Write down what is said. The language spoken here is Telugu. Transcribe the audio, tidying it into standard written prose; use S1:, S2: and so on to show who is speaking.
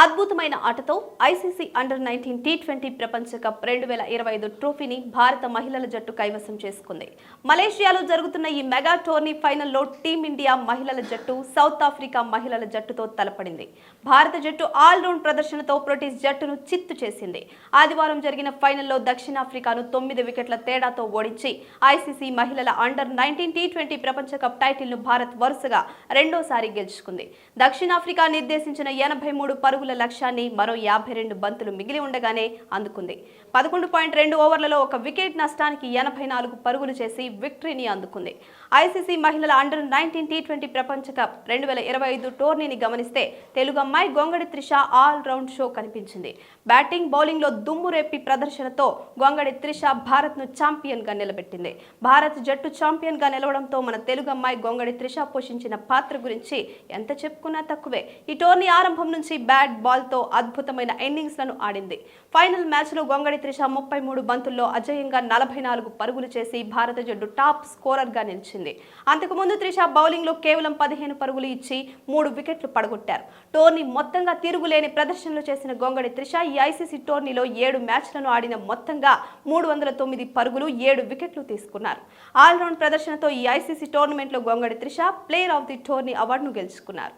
S1: అద్భుతమైన ఆటతో ఐసీసీ అండర్ 19 టీ20 ప్రపంచ కప్ 2025 ట్రోఫీని భారత మహిళల జట్టు కైవసం చేసుకుంది. మలేషియాలో జరుగుతున్న ఈ మెగా టోర్నీ ఫైనల్లో టీమిండియా మహిళల జట్టు సౌత్ ఆఫ్రికా మహిళల జట్టుతో తలపడింది. భారత జట్టు ఆల్రౌండ్ ప్రదర్శనతో బ్రిటిష్ జట్టును చిత్తు చేసింది. ఆదివారం జరిగిన ఫైనల్లో దక్షిణాఫ్రికాను 9 వికెట్ల తేడాతో ఓడించి ఐసీసీ మహిళల అండర్ 19 టీ20 ప్రపంచ కప్ టైటిల్ను భారత్ వరుసగా రెండోసారి గెలుచుకుంది. దక్షిణాఫ్రికా నిర్దేశించిన 83 పరుగుల లక్ష్యాన్ని మరో 52 బంతులు మిగిలి ఉండగానే అందుకుంది. 11.2 ఓవర్లలో ఒక వికెట్ నష్టానికి 84 పరుగులు చేసి విక్టరీని అందుకుంది. ఐసీసీ మహిళల అండర్ 19 టీ20 ప్రపంచ కప్ 2025 టోర్నీని గమనిస్తే తెలుగు అమ్మాయి గొంగడి త్రిష ఆల్ రౌండ్ షో కనిపించింది. బ్యాటింగ్ బౌలింగ్ లో దుమ్ము రేపి ప్రదర్శనతో గొంగడి త్రిష భారత్ ను ఛాంపియన్ గా నిలబెట్టింది. భారత్ జట్టు ఛాంపియన్ గా నిలవడంతో మన తెలుగు అమ్మాయి గొంగడి త్రిష పోషించిన పాత్ర గురించి ఎంత చెప్పుకున్నా తక్కువే. ఈ టోర్నీ ఆరంభం నుంచి బ్యాట్ బాల్ తో అద్భుతమైన ఇన్నింగ్స్ లను ఆడింది. ఫైనల్ మ్యాచ్ లో గొంగడి త్రిష 33 బంతుల్లో అజేయంగా 44 పరుగులు చేసి భారత జట్టు టాప్ స్కోరర్ గా నిలిచింది. అంతకుముందు త్రిష బౌలింగ్ లో కేవలం 15 పరుగులు ఇచ్చి 3 వికెట్లు పడగొట్టారు. టోర్నీ మొత్తంగా తిరుగులేని ప్రదర్శనలు చేసిన గొంగడి త్రిష ఈ ఐసీసీ టోర్నీలో 7 మ్యాచ్లను ఆడిన మొత్తంగా 309 పరుగులు 7 వికెట్లు తీసుకున్నారు. ఆల్రౌండ్ ప్రదర్శనతో ఈ ఐసీసీ టోర్నమెంట్ లో Gongadi Trisha player of the tourney అవార్డును గెలుచుకున్నారు.